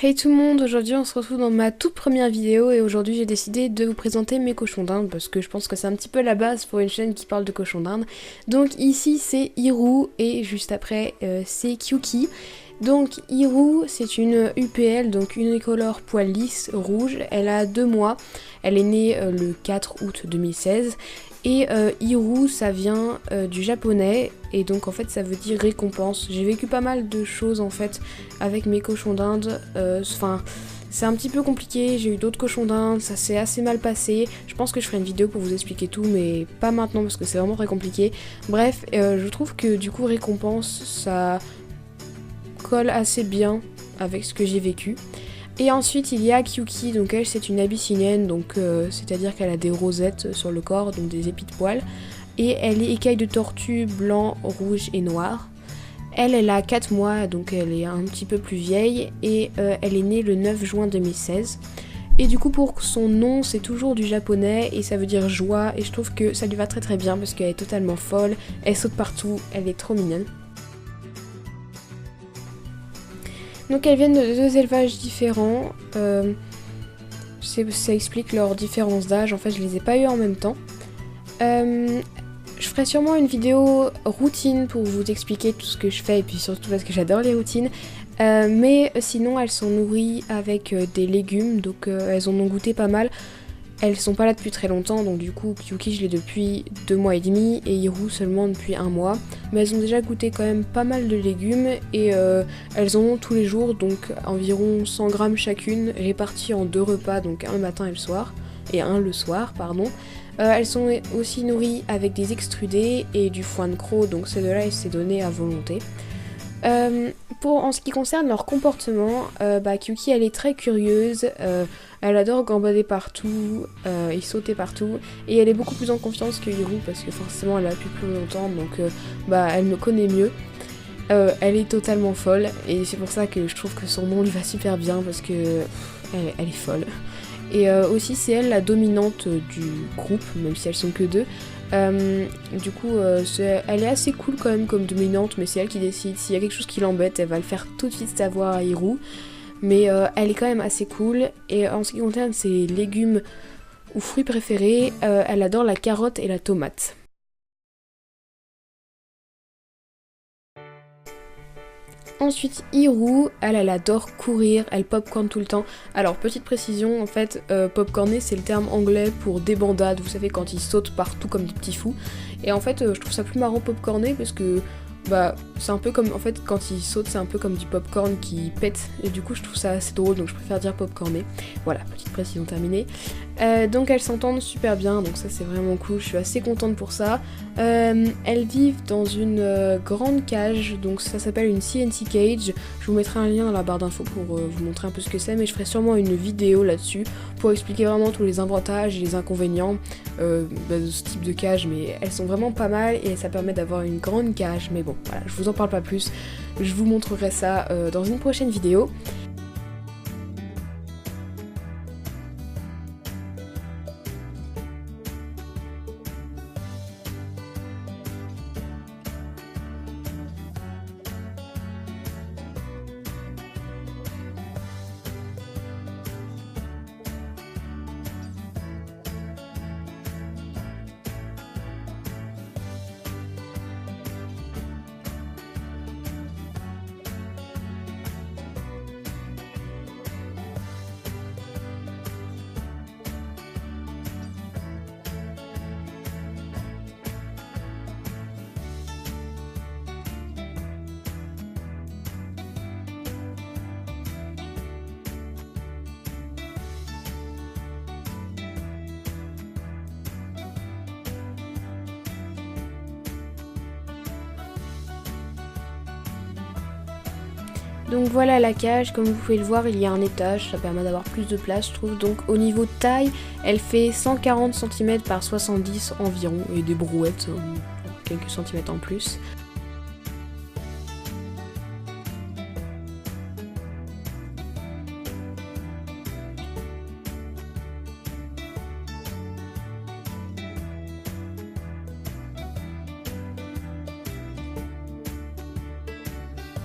Hey tout le monde, aujourd'hui on se retrouve dans ma toute première vidéo et aujourd'hui j'ai décidé de vous présenter mes cochons d'Inde parce que je pense que c'est un petit peu la base pour une chaîne qui parle de cochons d'Inde. Donc ici c'est Hiru et juste après c'est Kyuki. Donc Hiru c'est une UPL, donc unicolore poil lisse rouge, elle a 2 mois, elle est née le 4 août 2016 et Hiru ça vient du japonais et donc en fait ça veut dire récompense. J'ai vécu pas mal de choses en fait avec mes cochons d'Inde, enfin c'est un petit peu compliqué, j'ai eu d'autres cochons d'Inde, ça s'est assez mal passé. Je pense que je ferai une vidéo pour vous expliquer tout, mais pas maintenant parce que c'est vraiment très compliqué. Bref, je trouve que du coup récompense ça colle assez bien avec ce que j'ai vécu. Et ensuite il y a Kyuki, donc elle c'est une abyssinienne, donc c'est-à-dire qu'elle a des rosettes sur le corps, donc des épis de poils. Et elle est écaille de tortue blanc, rouge et noir. Elle a 4 mois, donc elle est un petit peu plus vieille, et elle est née le 9 juin 2016. Et du coup pour son nom c'est toujours du japonais et ça veut dire joie et je trouve que ça lui va très très bien parce qu'elle est totalement folle, elle saute partout, elle est trop mignonne. Donc elles viennent de 2 élevages différents, ça explique leur différence d'âge, en fait je les ai pas eu en même temps. Je ferai sûrement une vidéo routine pour vous expliquer tout ce que je fais et puis surtout parce que j'adore les routines. Mais sinon elles sont nourries avec des légumes, donc elles en ont goûté pas mal. Elles sont pas là depuis très longtemps, donc du coup Kyuki je l'ai depuis 2 mois et demi et Hiru seulement depuis 1 mois. Mais elles ont déjà goûté quand même pas mal de légumes et elles en ont tous les jours, donc environ 100 grammes chacune, réparties en 2 repas, donc un le matin et le soir, et un le soir, pardon. Elles sont aussi nourries avec des extrudés et du foin de croc, donc ces deux-là, il s'est donné à volonté. En ce qui concerne leur comportement, Kyuki elle est très curieuse, elle adore gambader partout et sauter partout, et elle est beaucoup plus en confiance que Hiru parce que forcément elle l'a depuis plus longtemps, donc elle me connaît mieux. Elle est totalement folle et c'est pour ça que je trouve que son nom lui va super bien parce que elle est folle. Et aussi c'est elle la dominante du groupe, même si elles sont que deux. Du coup, elle est assez cool quand même comme dominante, mais c'est elle qui décide. S'il y a quelque chose qui l'embête, elle va le faire tout de suite savoir à Hiru. Mais elle est quand même assez cool. Et en ce qui concerne ses légumes ou fruits préférés, elle adore la carotte et la tomate. Ensuite, Hiru, elle adore courir, elle popcorn tout le temps. Alors, petite précision, en fait, popcorner c'est le terme anglais pour débandade, vous savez, quand ils sautent partout comme des petits fous. Et en fait, je trouve ça plus marrant popcorner parce que c'est un peu comme, en fait, quand ils sautent, c'est un peu comme du popcorn qui pète. Et du coup, je trouve ça assez drôle, donc je préfère dire popcorner. Voilà, petite précision terminée. Donc elles s'entendent super bien, donc ça c'est vraiment cool, je suis assez contente pour ça. Elles vivent dans une grande cage, donc ça s'appelle une CNC cage. Je vous mettrai un lien dans la barre d'infos pour vous montrer un peu ce que c'est, mais je ferai sûrement une vidéo là-dessus pour expliquer vraiment tous les avantages et les inconvénients de ce type de cage, mais elles sont vraiment pas mal et ça permet d'avoir une grande cage. Mais bon, voilà, je vous en parle pas plus, je vous montrerai ça dans une prochaine vidéo. Donc voilà la cage, comme vous pouvez le voir, il y a un étage, ça permet d'avoir plus de place je trouve. Donc au niveau taille, elle fait 140 cm par 70 environ, et des brouettes, quelques centimètres en plus.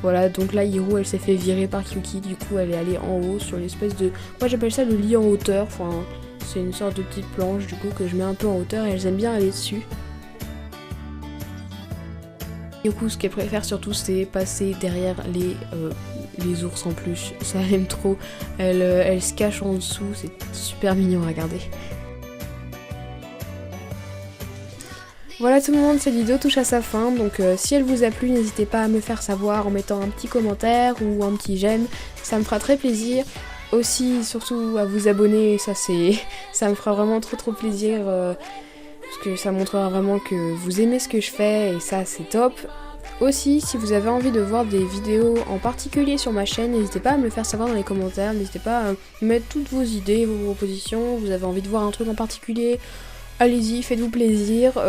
Voilà, donc là Hiro elle s'est fait virer par Kyuki, du coup elle est allée en haut sur l'espèce de... Moi j'appelle ça le lit en hauteur, enfin c'est une sorte de petite planche du coup que je mets un peu en hauteur et elles aiment bien aller dessus. Du coup ce qu'elle préfère surtout c'est passer derrière les ours en plus, ça aime trop, elle se cache en dessous, c'est super mignon à regarder. Voilà tout le monde, cette vidéo touche à sa fin, donc si elle vous a plu, n'hésitez pas à me faire savoir en mettant un petit commentaire ou un petit j'aime, ça me fera très plaisir. Aussi, surtout à vous abonner, ça me fera vraiment trop plaisir, parce que ça montrera vraiment que vous aimez ce que je fais et ça c'est top. Aussi, si vous avez envie de voir des vidéos en particulier sur ma chaîne, n'hésitez pas à me le faire savoir dans les commentaires, n'hésitez pas à mettre toutes vos idées, vos propositions, vous avez envie de voir un truc en particulier. Allez-y, faites-vous plaisir,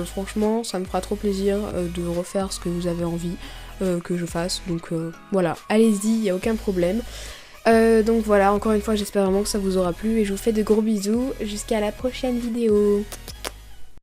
franchement ça me fera trop plaisir de refaire ce que vous avez envie que je fasse, donc voilà, allez-y, il n'y a aucun problème. Donc voilà, encore une fois j'espère vraiment que ça vous aura plu et je vous fais de gros bisous, jusqu'à la prochaine vidéo.